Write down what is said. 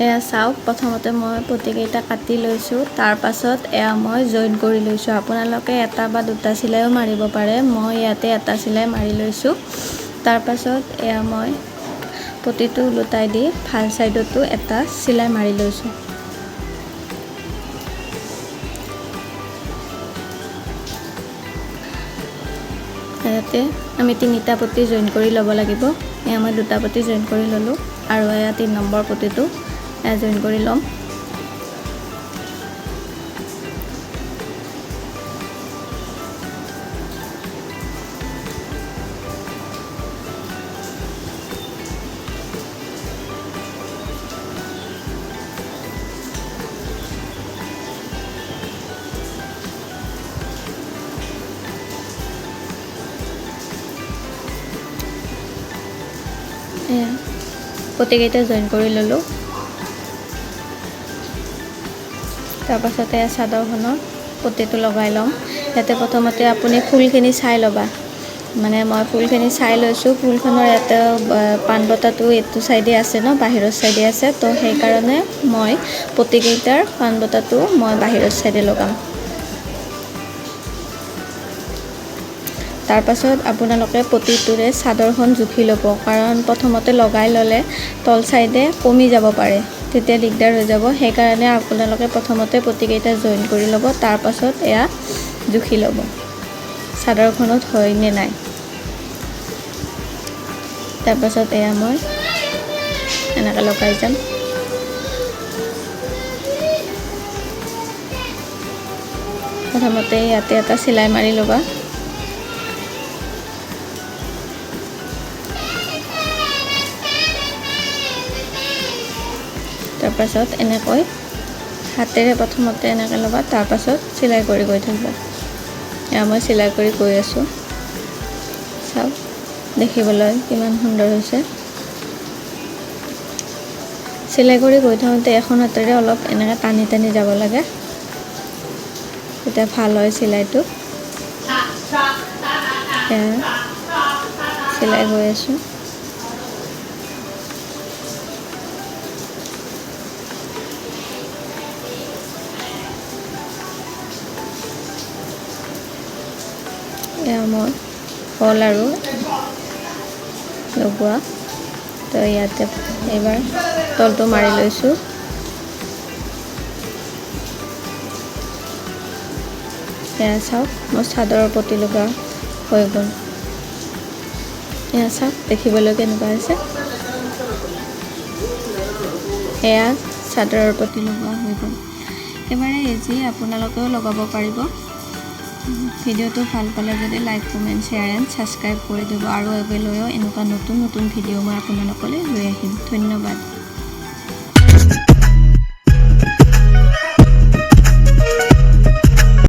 এয়া চাওক প্ৰথমতে মই পতিকেইটা কাটি লৈছোঁ তাৰ পাছত এয়া মই জইন কৰি লৈছোঁ আপোনালোকে এটা বা দুটা চিলাইও মাৰিব পাৰে মই ইয়াতে এটা চিলাই মাৰি লৈছোঁ তাৰ পাছত এয়া মই পতিটো ওলোটাই দি ভাল সাইডতো এটা চিলাই মাৰি লৈছোঁ ইয়াতে আমি তিনিটা পতি জইন কৰি ল'ব লাগিব এয়া মই দুটা পতি জইন কৰি ললোঁ আৰু এয়া 3 নম্বৰ পতিটো জইন কৰি ল'ম পতিকেইটা জইন কৰি ললোঁ তাৰ পাছতে চাদৰখনৰ পতিটো লগাই ল'ম ইয়াতে প্ৰথমতে আপুনি ফুলখিনি চাই ল'বা মানে মই ফুলখিনি চাই লৈছোঁ ফুলখনৰ ইয়াতে পাণবটাটো এইটো সাইডে আছে ন বাহিৰৰ সাইডে আছে তো সেইকাৰণে মই পতিকেইটাৰ পাণবটাটো মই বাহিৰৰ সাইডে লগাম তাৰ পাছত আপোনালোকে পতিটোৰে চাদৰখন জুখি ল'ব কাৰণ প্ৰথমতে লগাই ল'লে তল সাইডে কমি যাব পাৰে তেতিয়া দিগদাৰ হৈ যাব সেইকাৰণে আপোনালোকে প্ৰথমতে পতিকেইটা জইন কৰি ল'ব তাৰ পাছত এয়া জুখি ল'ব চাদৰখনত হয় নে নাই তাৰ পাছত এয়া মই এনেকৈ লগাই যাম প্ৰথমতে ইয়াতে এটা চিলাই মাৰি ল'বা তাৰ পাছত এনেকৈ হাতেৰে প্ৰথমতে এনেকৈ ল'বা তাৰ পাছত চিলাই কৰি গৈ থাকিবা এয়া মই চিলাই কৰি গৈ আছোঁ চাওক দেখিবলৈ কিমান সুন্দৰ হৈছে চিলাই কৰি গৈ থাকোঁতে এখন হাতেৰে অলপ এনেকৈ টানি টানি যাব লাগে তেতিয়া ভাল হয় চিলাইটো চিলাই গৈ আছোঁ এয়া মই হ'ল আৰু লগোৱা তো ইয়াতে এইবাৰ তলটো মাৰি লৈছোঁ এয়া চাওক মোৰ চাদৰৰ পতি লগা হৈ গ'ল এয়া চাওক দেখিবলৈ কেনেকুৱা হৈছে এয়া চাদৰৰ পতি লগোৱা হৈ গ'ল এবাৰে ইজি আপোনালোকেও লগাব পাৰিব ভিডিঅ'টো ভাল পালে যদি like comment share and subscribe কৰি দিব আৰু আগলৈও এনেকুৱা নতুন নতুন ভিডিঅ' মই আপোনালোকলৈ লৈ আহিম ধন্যবাদ